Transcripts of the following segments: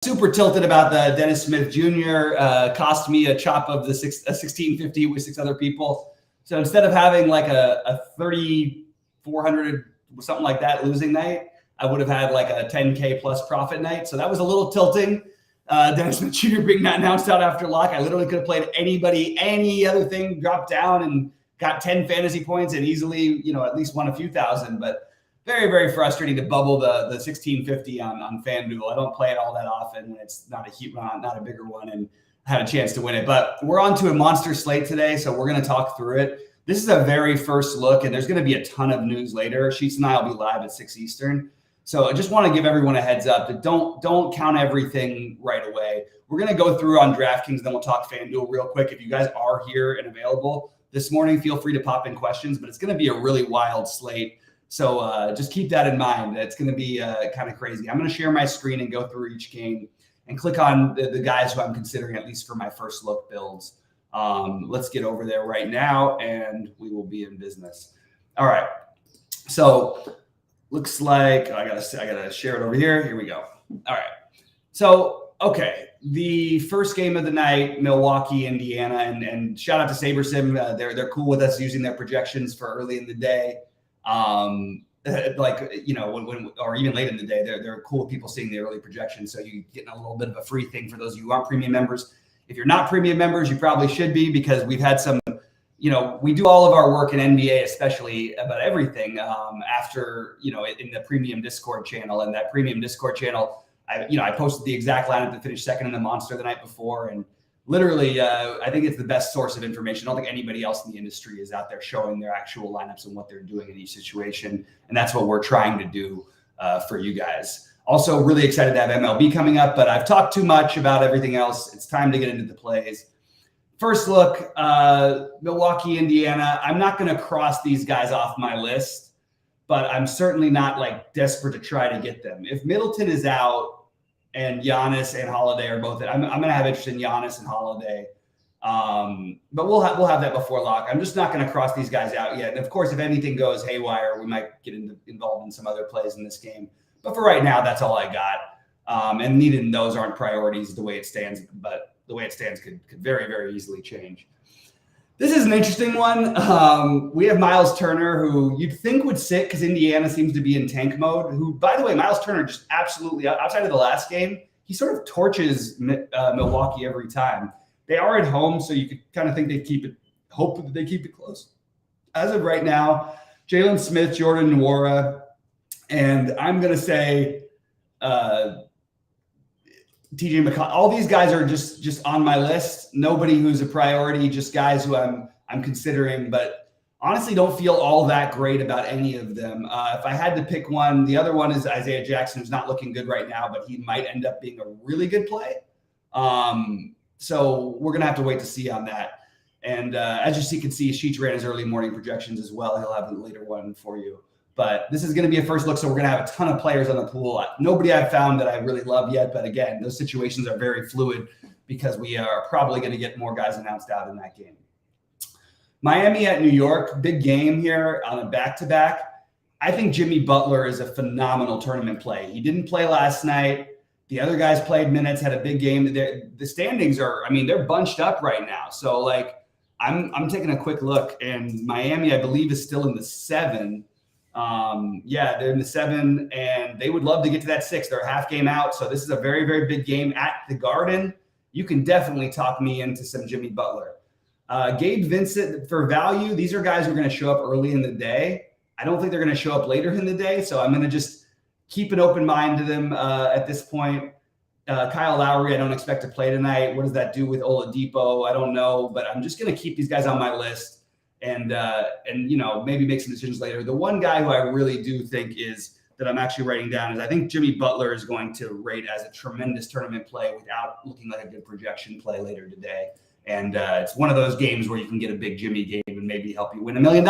Super tilted about the Dennis Smith Jr. Cost me a chop of the 1650 with 6 other people. So instead of having like a 3,400 something like that losing night, I would have had like a 10K plus profit night. So that was a little tilting. Dennis Smith Jr. being not announced out after lock. I literally could have played anybody, any other thing, dropped down and got 10 fantasy points and easily, at least won a few thousand. But very, very frustrating to bubble the 1650 on FanDuel. I don't play it all that often when it's not a bigger one, and I had a chance to win it. But we're on to a monster slate today, so we're going to talk through it. This is a very first look, and there's going to be a ton of news later. Sheets and I will be live at 6 Eastern. So I just want to give everyone a heads up that don't count everything right away. We're going to go through on DraftKings, then we'll talk FanDuel real quick. If you guys are here and available this morning, feel free to pop in questions, but it's going to be a really wild slate. So just keep that in mind. It's going to be kind of crazy. I'm going to share my screen and go through each game and click on the guys who I'm considering, at least for my first look builds. Let's get over there right now, and we will be in business. All right. So looks like I gotta share it over here. Here we go. All right. So, okay. The first game of the night, Milwaukee, Indiana, and shout out to SaberSim. They're cool with us using their projections for early in the day. When or even late in the day, they're cool with people seeing the early projections. So you get a little bit of a free thing for those of you who aren't premium members. If you're not premium members, you probably should be, because we've had some, we do all of our work in NBA, especially about everything after, in the premium Discord channel. And that premium Discord channel, I posted the exact lineup that finished second in the Monster the night before. And literally, I think it's the best source of information. I don't think anybody else in the industry is out there showing their actual lineups and what they're doing in each situation. And that's what we're trying to do for you guys. Also, really excited to have MLB coming up, but I've talked too much about everything else. It's time to get into the plays. First look, Milwaukee, Indiana. I'm not going to cross these guys off my list, but I'm certainly not desperate to try to get them. If Middleton is out, and Giannis and Holiday are both. I'm going to have interest in Giannis and Holiday, but we'll have that before lock. I'm just not going to cross these guys out yet. And of course, if anything goes haywire, we might get involved in some other plays in this game. But for right now, that's all I got. And neither of those aren't priorities the way it stands. But the way it stands could very, very easily change. This is an interesting one. We have Miles Turner, who you'd think would sit because Indiana seems to be in tank mode, who, by the way, Miles Turner just absolutely, outside of the last game, he sort of torches Milwaukee every time. They are at home, so you could kind of think hope that they keep it close. As of right now, Jalen Smith, Jordan Nwora, and I'm going to say TJ McConnell. All these guys are just on my list. Nobody who's a priority, just guys who I'm considering, but honestly don't feel all that great about any of them. If I had to pick one, the other one is Isaiah Jackson, who's not looking good right now, but he might end up being a really good play. So we're going to have to wait to see on that. And as you can see, Sheets ran his early morning projections as well. He'll have a later one for you. But this is going to be a first look, so we're going to have a ton of players on the pool. Nobody I've found that I really love yet, but again, those situations are very fluid because we are probably going to get more guys announced out in that game. Miami at New York, big game here on a back-to-back. I think Jimmy Butler is a phenomenal tournament play. He didn't play last night. The other guys played minutes, had a big game. The standings are, they're bunched up right now. So, I'm taking a quick look, and Miami, I believe, is still in the 7. They're in the 7, and they would love to get to that 6. They're a half game out, so this is a very, very big game at the Garden. You can definitely talk me into some Jimmy Butler. Gabe Vincent, for value, these are guys who are going to show up early in the day. I don't think they're going to show up later in the day, so I'm going to just keep an open mind to them at this point. Kyle Lowry, I don't expect to play tonight. What does that do with Oladipo? I don't know, but I'm just going to keep these guys on my list. And maybe make some decisions later. The one guy who I really do think is that I'm actually writing down is I think Jimmy Butler is going to rate as a tremendous tournament play without looking like a good projection play later today. And it's one of those games where you can get a big Jimmy game and maybe help you win $1 million.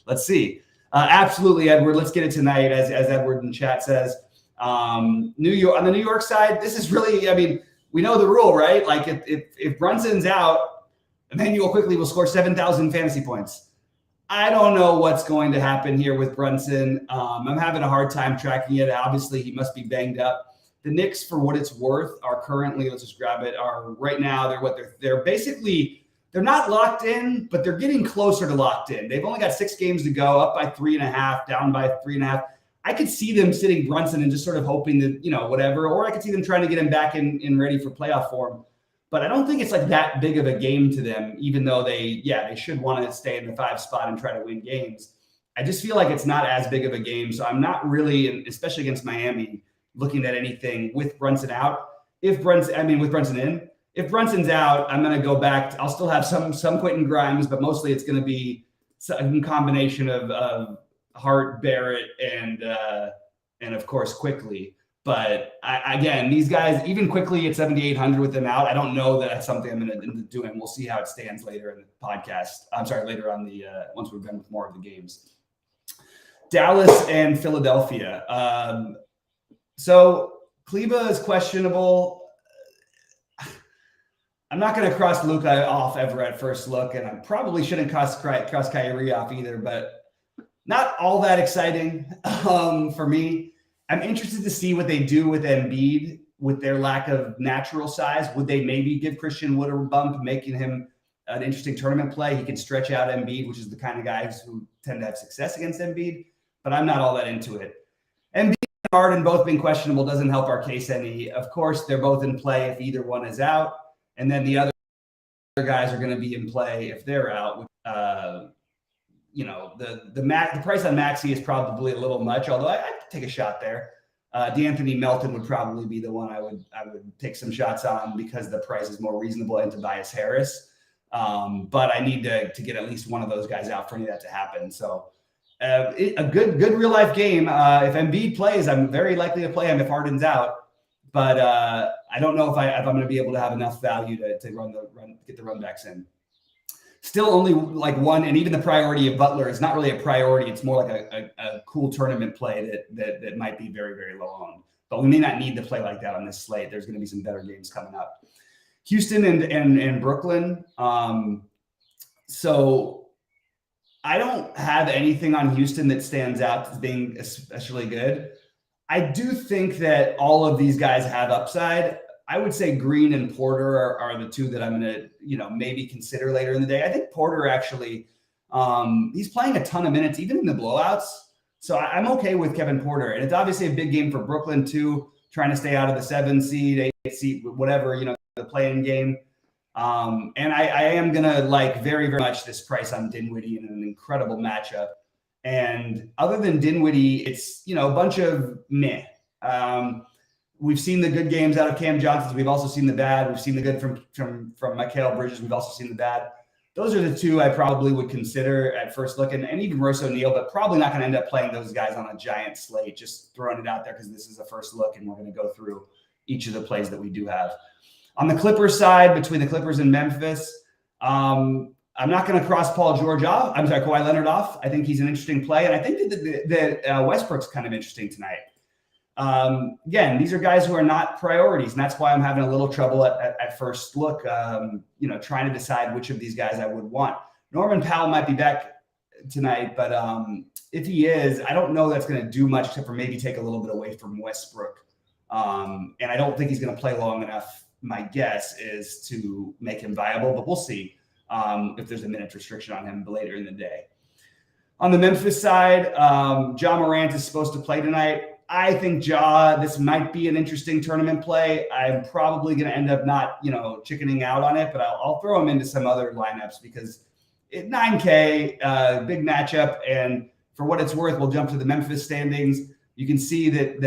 Let's see. Absolutely, Edward. Let's get it tonight, as Edward in chat says. New York, on the New York side, this is really, we know the rule, right? If Brunson's out, Emmanuel quickly will score 7,000 fantasy points. I don't know what's going to happen here with Brunson. I'm having a hard time tracking it. Obviously, he must be banged up. The Knicks, for what it's worth, are currently, let's just grab it, are right now, they're basically, they're not locked in, but they're getting closer to locked in. They've only got 6 games to go, up by 3.5, down by 3.5. I could see them sitting Brunson and just sort of hoping that, whatever, or I could see them trying to get him back in ready for playoff form. But I don't think it's like that big of a game to them, even though they should want to stay in the 5 spot and try to win games. I just feel like it's not as big of a game. So I'm not really, especially against Miami, looking at anything with Brunson out. With Brunson in. If Brunson's out, I'm going to go back. I'll still have some Quentin Grimes, but mostly it's going to be some combination of Hart, Barrett, and of course Quickly. But again, these guys, even Quickly at 7,800 with them out, I don't know that that's something I'm going to do, and we'll see how it stands later in the podcast. I'm sorry, later on once we're done with more of the games. Dallas and Philadelphia. So Kleba is questionable. I'm not going to cross Luka off ever at first look, and I probably shouldn't cross Kyrie off either, but not all that exciting for me. I'm interested to see what they do with Embiid with their lack of natural size. Would they maybe give Christian Wood a bump, making him an interesting tournament play? He can stretch out Embiid, which is the kind of guys who tend to have success against Embiid, but I'm not all that into it. Embiid and Harden both being questionable doesn't help our case any. Of course, they're both in play if either one is out. And then the other guys are going to be in play if they're out. The price on Maxey is probably a little much, although I'd take a shot there. DeAnthony Melton would probably be the one I would take some shots on because the price is more reasonable, and Tobias Harris. But I need to get at least one of those guys out for any of that to happen. So a good real life game. If Embiid plays, I'm very likely to play him if Harden's out. But I don't know if I'm going to be able to have enough value to get the run backs in. Still only like one, and even the priority of Butler is not really a priority. It's more like a cool tournament play that might be very, very low owned. But we may not need to play like that on this slate. There's going to be some better games coming up. Houston and Brooklyn. So I don't have anything on Houston that stands out as being especially good. I do think that all of these guys have upside. I would say Green and Porter are the two that I'm going to, maybe consider later in the day. I think Porter actually, he's playing a ton of minutes, even in the blowouts. So I'm okay with Kevin Porter. And it's obviously a big game for Brooklyn too, trying to stay out of the 7 seed, 8 seed, whatever, the play-in game. And I am going to like very, very much this price on Dinwiddie in an incredible matchup. And other than Dinwiddie, it's, a bunch of meh. We've seen the good games out of Cam Johnson. We've also seen the bad. We've seen the good from Mikal Bridges. We've also seen the bad. Those are the two I probably would consider at first look, and even Royce O'Neal, but probably not going to end up playing those guys on a giant slate, just throwing it out there because this is a first look, and we're going to go through each of the plays that we do have. On the Clippers side, between the Clippers and Memphis, I'm not going to cross Kawhi Leonard off. I think he's an interesting play, and I think that Westbrook's kind of interesting tonight. Again, these are guys who are not priorities, and that's why I'm having a little trouble at first look, trying to decide which of these guys I would want. Norman Powell might be back tonight, but if he is, I don't know that's going to do much except for maybe take a little bit away from Westbrook. And I don't think he's going to play long enough. My guess is to make him viable, but we'll see if there's a minute restriction on him later in the day. On the Memphis side, Ja Morant is supposed to play tonight. I think this might be an interesting tournament play. I'm probably going to end up not, chickening out on it, but I'll throw him into some other lineups because 9K, big matchup. And for what it's worth, we'll jump to the Memphis standings. You can see that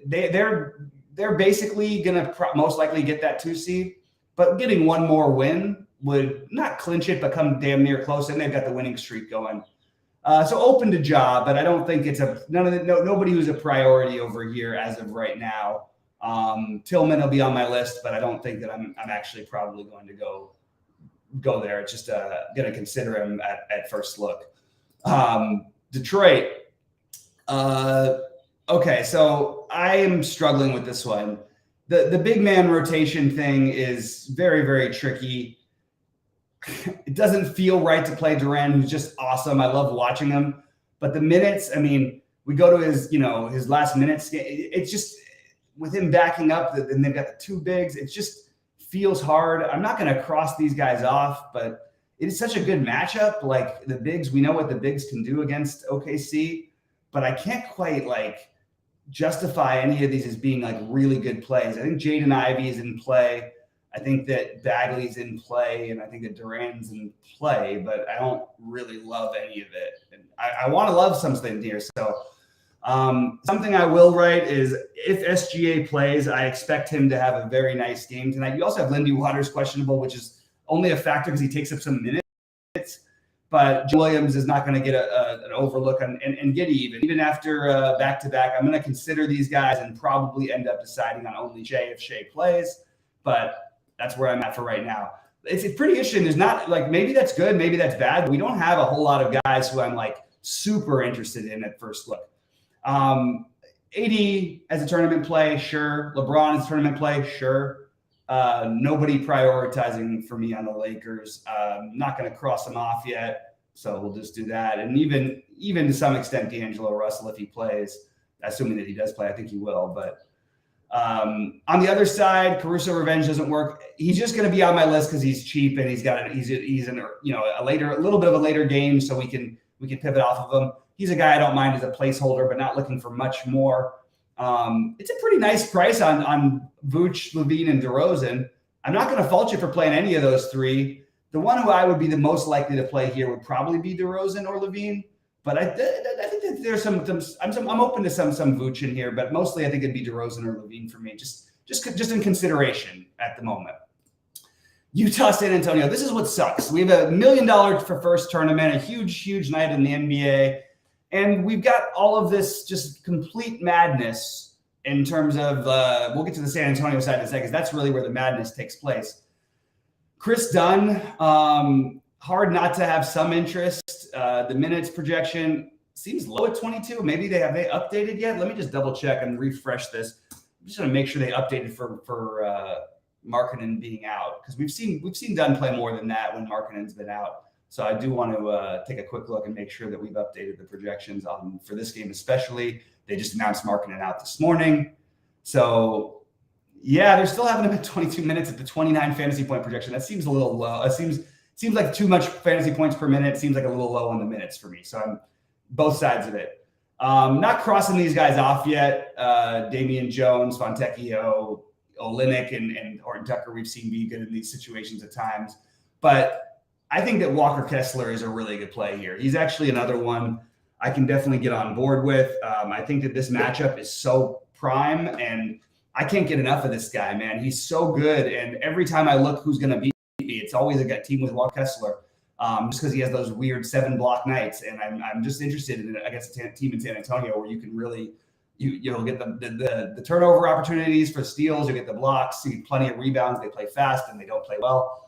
they're basically going to most likely get that 2 seed, but getting one more win would not clinch it, but come damn near close. And they've got the winning streak going. So open to Ja, but I don't think it's nobody who's a priority over here as of right now. Tillman will be on my list, but I don't think that I'm actually probably going to go there. It's just going to consider him at first look. Detroit. Okay, so I am struggling with this one. The big man rotation thing is very, very tricky. It doesn't feel right to play Durant, who's just awesome. I love watching him. But the minutes, we go to his last minutes. It's just with him backing up, then they've got the two bigs. It just feels hard. I'm not going to cross these guys off, but it is such a good matchup. Like the bigs, we know what the bigs can do against OKC, but I can't quite like justify any of these as being like really good plays. I think Jaden Ivey is in play. I think that Bagley's in play, and I think that Duran's in play, but I don't really love any of it. And I want to love something here. So something I will write is if SGA plays, I expect him to have a very nice game tonight. You also have Lindy Waters questionable, which is only a factor because he takes up some minutes. But Joe Williams is not going to get an overlook and get even after back-to-back. I'm going to consider these guys and probably end up deciding on only Shea if Shea plays. But that's where I'm at for right now. It's pretty interesting. There's not like, maybe that's good, maybe that's bad. But we don't have a whole lot of guys who I'm like super interested in at first look. AD as a tournament play, sure. LeBron as a tournament play, sure. Nobody prioritizing for me on the Lakers. Not going to cross them off yet, so we'll just do that. And even to some extent, D'Angelo Russell, if he plays, assuming that he does play, I think he will. But on the other side, Caruso Revenge doesn't work. He's just going to be on my list because he's cheap and he's in a little bit of a later game, so we can pivot off of him. He's a guy I don't mind as a placeholder, but not looking for much more. It's a pretty nice price on Vooch, Levine, and DeRozan. I'm not going to fault you for playing any of those three. The one who I would be the most likely to play here would probably be DeRozan or Levine. But I think that there's some I'm open to some Vooch in here, but mostly I think it'd be DeRozan or Levine for me, just in consideration at the moment. Utah, San Antonio. This is what sucks. We have $1 million for first tournament, a huge night in the NBA. And we've got all of this just complete madness in terms of, we'll get to the San Antonio side in a second, because that's really where the madness takes place. Chris Dunn, hard not to have some interest. The minutes projection seems low at 22. Maybe they updated yet? Let me just double check and refresh this. I'm just going to make sure they updated for Markkanen being out, because we've seen Dunn play more than that when Markkanen's been out. So I do want to take a quick look and make sure that we've updated the projections for this game especially. They just announced Markkanen out this morning. So, yeah, they're still having him at 22 minutes at the 29 fantasy point projection. That seems a little low. It seems like too much fantasy points per minute. It seems like a little low on the minutes for me. So I'm both sides of it. Not crossing these guys off yet. Damian Jones, Fontecchio, Olynyk, and Horton Tucker we've seen be good in these situations at times. But I think that Walker Kessler is a really good play here. He's actually another one I can definitely get on board with. I think that this matchup is so prime, and I can't get enough of this guy, man. He's so good, and every time I look who's going to beat me, it's always a team with Walker Kessler, just because he has those weird 7-block nights, and I'm just interested in against a team in San Antonio where you can really you'll get the turnover opportunities for steals, you get the blocks, you get plenty of rebounds. They play fast and they don't play well.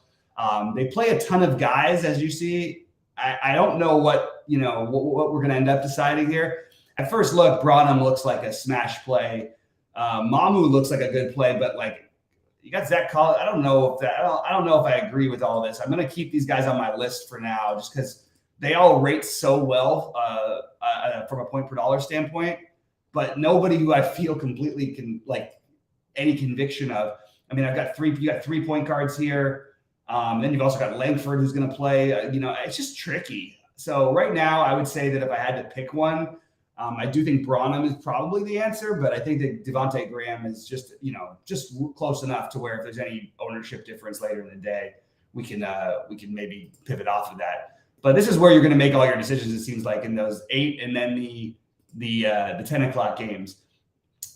They play a ton of guys, as you see. I don't know what we're going to end up deciding here. At first look, Branham looks like a smash play. Mamu looks like a good play, but like you got Zach Collins. I don't know if I agree with all this. I'm going to keep these guys on my list for now, just because they all rate so well from a point per dollar standpoint. But nobody who I feel completely can like any conviction of. I mean, you got 3 point guards here. Then you've also got Langford who's going to play. It's just tricky. So right now, I would say that if I had to pick one, I do think Branham is probably the answer, but I think that Devontae Graham is just close enough to where if there's any ownership difference later in the day, we can maybe pivot off of that. But this is where you're going to make all your decisions. It seems like in those 8 and then the 10 o'clock games.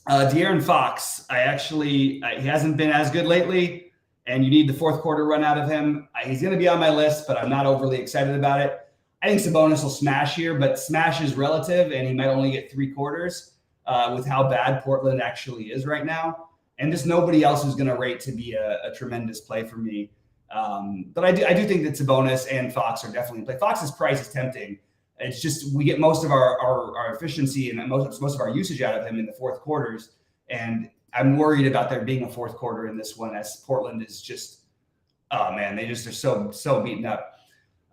De'Aaron Fox, he hasn't been as good lately. And you need the fourth quarter run out of him. He's going to be on my list, but I'm not overly excited about it. I think Sabonis will smash here, but smash is relative, and he might only get 3 quarters with how bad Portland actually is right now. And just nobody else is going to rate to be a tremendous play for me. But I do think that Sabonis and Fox are definitely in play. Fox's price is tempting. It's just we get most of our efficiency and most of our usage out of him in the fourth quarters. And I'm worried about there being a fourth quarter in this one, as Portland is just, oh man, they just are so beaten up.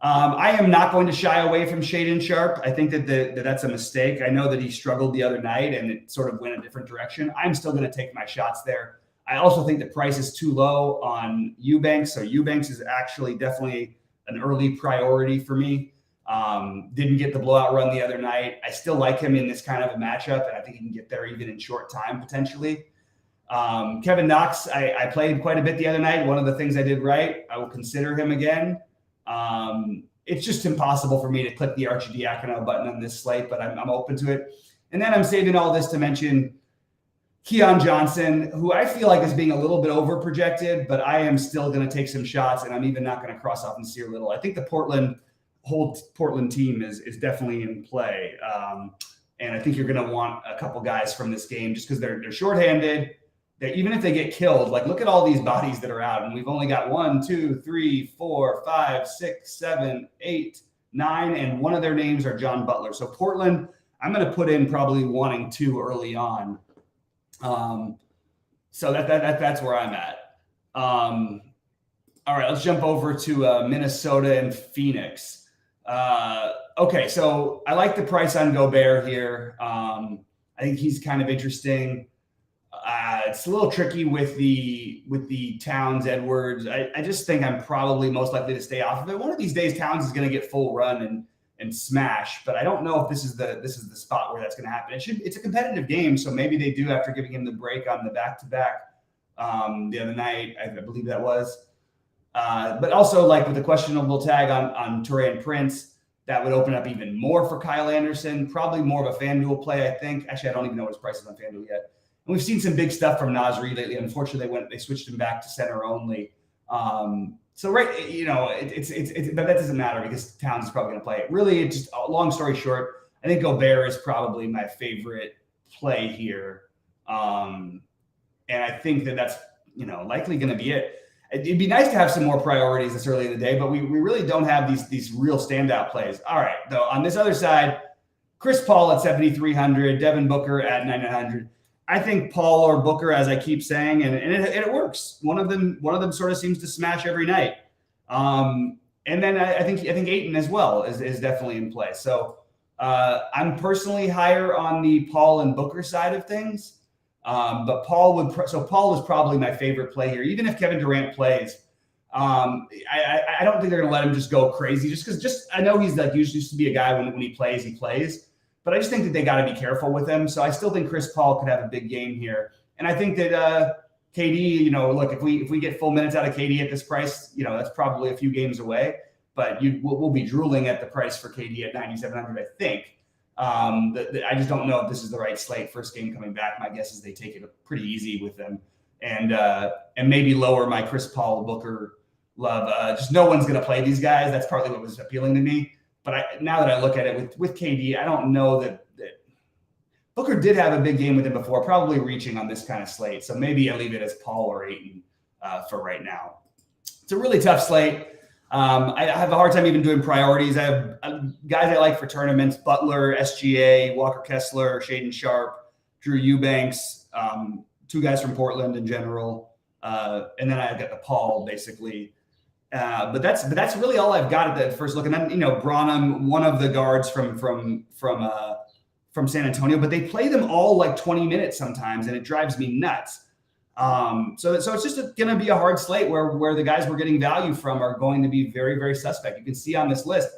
I am not going to shy away from Shaden Sharp. I think that's a mistake. I know that he struggled the other night and it sort of went a different direction. I'm still going to take my shots there. I also think the price is too low on Eubanks. So Eubanks is actually definitely an early priority for me. Didn't get the blowout run the other night. I still like him in this kind of a matchup, and I think he can get there even in short time potentially. Kevin Knox, I played quite a bit the other night. One of the things I did right, I will consider him again. It's just impossible for me to click the Archidiakono button on this slate, but I'm open to it. And then I'm saving all this to mention Keon Johnson, who I feel like is being a little bit over projected, but I am still going to take some shots, and I'm even not going to cross off Nasir Little. I think the whole Portland team is definitely in play. And I think you're going to want a couple guys from this game just because they're shorthanded. Even if they get killed, like look at all these bodies that are out, and we've only got 1, 2, 3, 4, 5, 6, 7, 8, 9, and one of their names are John Butler. So Portland, I'm going to put in probably wanting 2 early on. So that's where I'm at. All right, let's jump over to Minnesota and Phoenix. Okay, so I like the price on Gobert here. I think he's kind of interesting. It's a little tricky with the Towns Edwards. I just think I'm probably most likely to stay off of it. One of these days, Towns is going to get full run and smash, but I don't know if this is the spot where that's going to happen. It's a competitive game, so maybe they do after giving him the break on the back-to-back the other night. I believe that was. But also, like with the questionable tag on Taurean Prince, that would open up even more for Kyle Anderson. Probably more of a FanDuel play, I think. Actually, I don't even know what his price is on FanDuel yet. And we've seen some big stuff from Nasri lately. Unfortunately, they switched him back to center only. So right, but that doesn't matter because Towns is probably going to play it. Really, it's just long story short, I think Gobert is probably my favorite play here, and I think that's likely going to be it. It'd be nice to have some more priorities this early in the day, but we really don't have these real standout plays. All right, though on this other side, Chris Paul at 7,300, Devin Booker at 9,900. I think Paul or Booker, as I keep saying, and it works. One of them sort of seems to smash every night. And then I think Ayton as well is definitely in play. So I'm personally higher on the Paul and Booker side of things. But Paul is probably my favorite play here. Even if Kevin Durant plays, I don't think they're going to let him just go crazy. Just I know he's like used to be a guy when he plays, he plays. But I just think that they got to be careful with him. So I still think Chris Paul could have a big game here. And I think that KD, look, if we get full minutes out of KD at this price, that's probably a few games away. But we'll be drooling at the price for KD at 9,700, I think. I just don't know if this is the right slate. First game coming back, my guess is they take it pretty easy with them and maybe lower my Chris Paul Booker love. Just no one's going to play these guys. That's partly what was appealing to me. But now that I look at it with KD, I don't know that Booker did have a big game with him before, probably reaching on this kind of slate. So maybe I leave it as Paul or Ayton for right now. It's a really tough slate. I have a hard time even doing priorities. I have guys I like for tournaments: Butler, SGA, Walker Kessler, Shaden Sharp, Drew Eubanks, 2 guys from Portland in general, and then I've got the Paul basically. But that's really all I've got at the first look. And then Branham, one of the guards from San Antonio, but they play them all like 20 minutes sometimes, and it drives me nuts. So it's just going to be a hard slate where the guys we're getting value from are going to be very, very suspect. You can see on this list,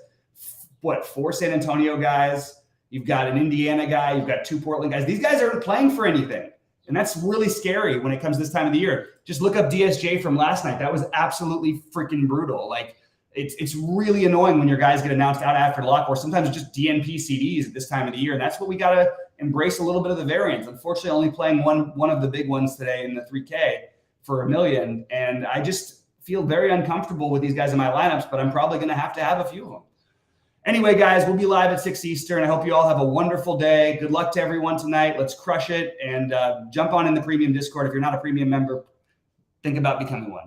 4 San Antonio guys, you've got an Indiana guy, you've got 2 Portland guys. These guys aren't playing for anything. And that's really scary when it comes this time of the year. Just look up DSJ from last night. That was absolutely freaking brutal. Like it's really annoying when your guys get announced out after lock, or sometimes just DNP CDs at this time of the year. And that's what we got to embrace a little bit of the variance. Unfortunately, only playing one of the big ones today in the 3K for $1 million. And I just feel very uncomfortable with these guys in my lineups, but I'm probably going to have a few of them. Anyway, guys, we'll be live at 6 Eastern. I hope you all have a wonderful day. Good luck to everyone tonight. Let's crush it and jump on in the premium Discord. If you're not a premium member, think about becoming one.